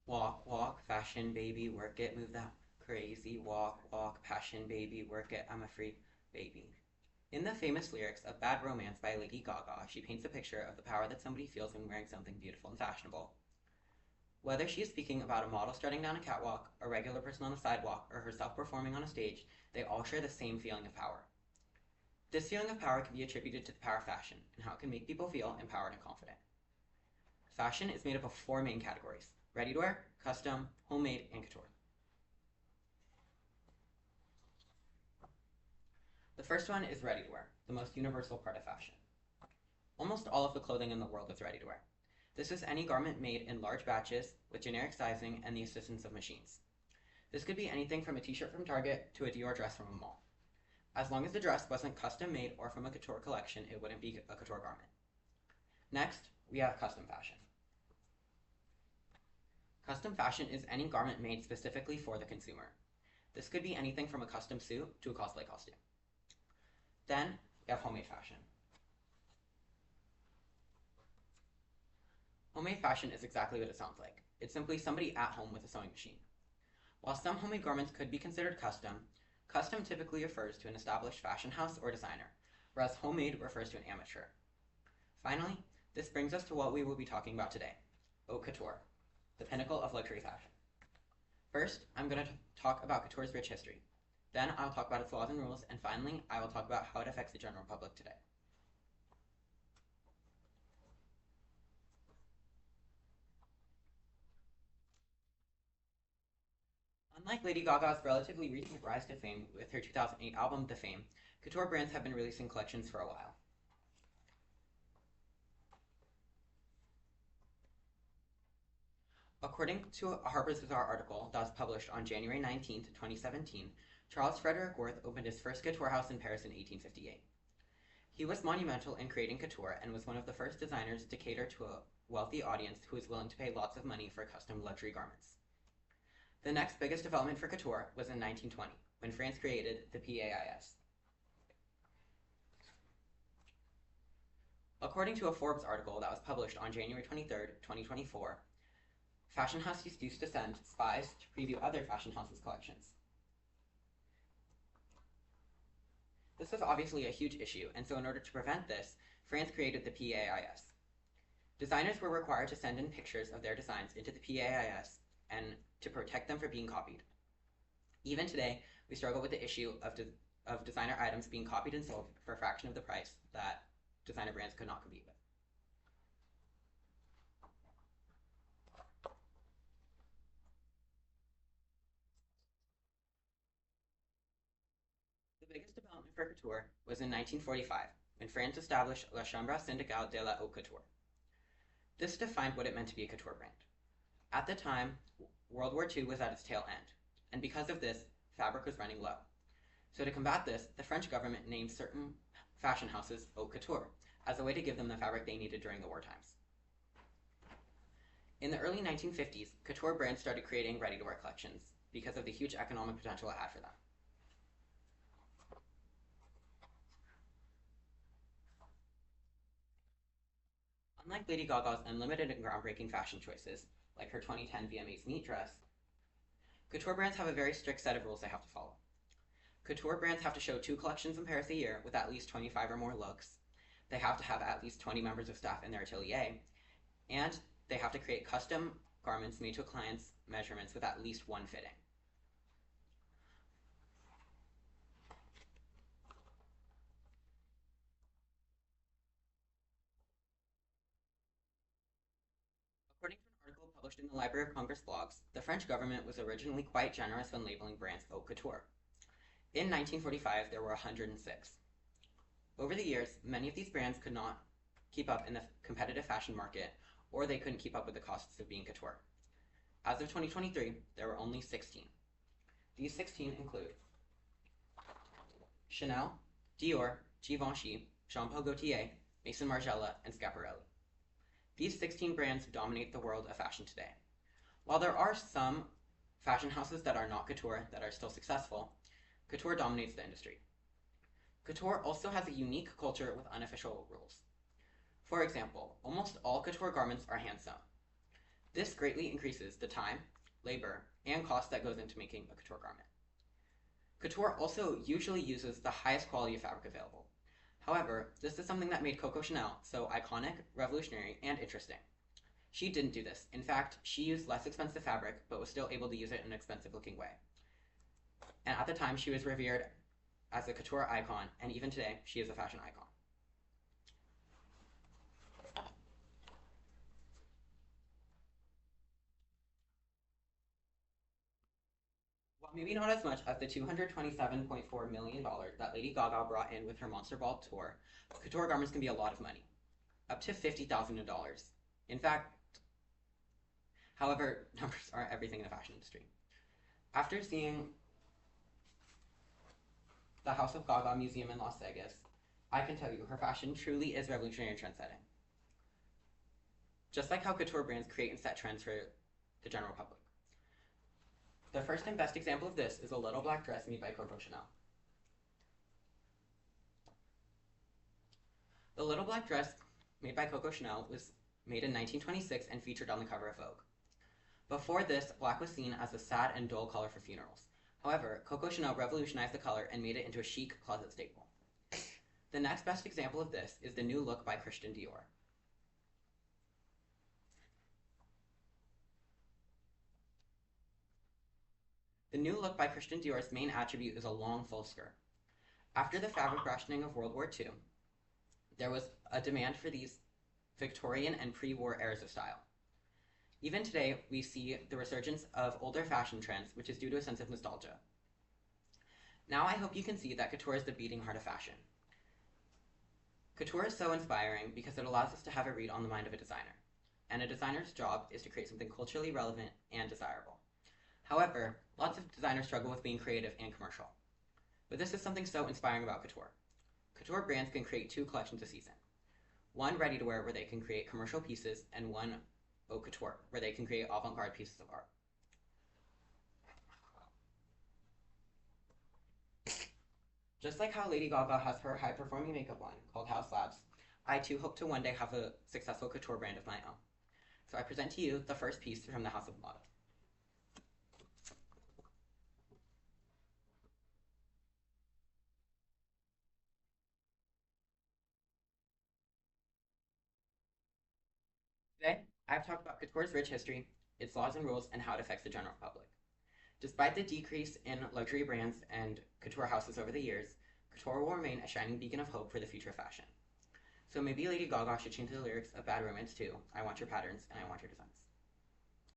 Walk, walk, fashion baby, work it, move that crazy. Walk, walk, passion baby, work it, I'm a free baby. In the famous lyrics of Bad Romance by Lady Gaga, she paints a picture of the power that somebody feels when wearing something beautiful and fashionable. Whether she is speaking about a model strutting down a catwalk, a regular person on the sidewalk, or herself performing on a stage, they all share the same feeling of power. This feeling of power can be attributed to the power of fashion and how it can make people feel empowered and confident. Fashion is made up of four main categories: ready to wear, custom, homemade, and couture. The first one is ready to wear, the most universal part of fashion. Almost all of the clothing in the world is ready to wear. This is any garment made in large batches with generic sizing and the assistance of machines. This could be anything from a t-shirt from Target to a Dior dress from a mall. As long as the dress wasn't custom made or from a couture collection, it wouldn't be a couture garment. Next, we have custom fashion. Custom fashion is any garment made specifically for the consumer. This could be anything from a custom suit to a cosplay costume. Then, we have homemade fashion. Homemade fashion is exactly what it sounds like. It's simply somebody at home with a sewing machine. While some homemade garments could be considered custom, custom typically refers to an established fashion house or designer, whereas homemade refers to an amateur. Finally, this brings us to what we will be talking about today: haute couture, the pinnacle of luxury fashion. First, I'm going to talk about couture's rich history. Then I'll talk about its laws and rules, and finally, I will talk about how it affects the general public today. Unlike Lady Gaga's relatively recent rise to fame with her 2008 album The Fame, couture brands have been releasing collections for a while. According to a Harper's Bazaar article that was published on January 19, 2017, Charles Frederick Worth opened his first couture house in Paris in 1858. He was monumental in creating couture and was one of the first designers to cater to a wealthy audience who was willing to pay lots of money for custom luxury garments. The next biggest development for couture was in 1920, when France created the PAIS. According to a Forbes article that was published on January 23, 2024, fashion houses used to send spies to preview other fashion houses' collections. This was obviously a huge issue, and so in order to prevent this, France created the PAIS. Designers were required to send in pictures of their designs into the PAIS and to protect them from being copied. Even today, we struggle with the issue of designer items being copied and sold for a fraction of the price that designer brands could not compete with. The biggest development for couture was in 1945, when France established La Chambre syndicale de la haute couture. This defined what it meant to be a couture brand. At the time, World War II was at its tail end, and because of this, fabric was running low. So to combat this, the French government named certain fashion houses haute couture as a way to give them the fabric they needed during the war times. In the early 1950s, couture brands started creating ready-to-wear collections because of the huge economic potential it had for them. Unlike Lady Gaga's unlimited and groundbreaking fashion choices, like her 2010 VMA's meat dress, couture brands have a very strict set of rules they have to follow. Couture brands have to show 2 collections in Paris a year with at least 25 or more looks. They have to have at least 20 members of staff in their atelier, and they have to create custom garments made to a client's measurements with at least one fitting. According to an article published in the Library of Congress blogs, the French government was originally quite generous when labeling brands haute couture. In 1945, there were 106. Over the years, many of these brands could not keep up in the competitive fashion market, or they couldn't keep up with the costs of being couture. As of 2023, there were only 16. These 16 include Chanel, Dior, Givenchy, Jean-Paul Gaultier, Maison Margiela, and Schiaparelli. These 16 brands dominate the world of fashion today. While there are some fashion houses that are not couture that are still successful, couture dominates the industry. Couture also has a unique culture with unofficial rules. For example, almost all couture garments are hand sewn. This greatly increases the time, labor, and cost that goes into making a couture garment. Couture also usually uses the highest quality of fabric available. However, this is something that made Coco Chanel so iconic, revolutionary, and interesting. She didn't do this. In fact, she used less expensive fabric, but was still able to use it in an expensive looking way. And at the time, she was revered as a couture icon, and even today, she is a fashion icon. While maybe not as much as the $227.4 million that Lady Gaga brought in with her Monster Ball tour, couture garments can be a lot of money, up to $50,000. In fact, however, numbers aren't everything in the fashion industry. After seeing the House of Gaga Museum in Las Vegas, I can tell you her fashion truly is revolutionary and trend-setting. Just like how couture brands create and set trends for the general public. The first and best example of this is a little black dress made by Coco Chanel. The little black dress made by Coco Chanel was made in 1926 and featured on the cover of Vogue. Before this, black was seen as a sad and dull color for funerals. However, Coco Chanel revolutionized the color and made it into a chic closet staple. The next best example of this is the new look by Christian Dior. The new look by Christian Dior's main attribute is a long, full skirt. After the fabric rationing of World War II, there was a demand for these Victorian and pre-war eras of style. Even today, we see the resurgence of older fashion trends, which is due to a sense of nostalgia. Now I hope you can see that couture is the beating heart of fashion. Couture is so inspiring because it allows us to have a read on the mind of a designer. And a designer's job is to create something culturally relevant and desirable. However, lots of designers struggle with being creative and commercial. But this is something so inspiring about couture. Couture brands can create 2 collections a season. One ready-to-wear where they can create commercial pieces, and one haute couture where they can create avant-garde pieces of art. Just like how Lady Gaga has her high-performing makeup line called House Labs, I too hope to one day have a successful couture brand of my own. So I present to you the first piece from the House of Emata. Today, I've talked about couture's rich history, its laws and rules, and how it affects the general public. Despite the decrease in luxury brands and couture houses over the years, couture will remain a shining beacon of hope for the future of fashion. So maybe Lady Gaga should change the lyrics of Bad Romance to I want your patterns and I want your designs.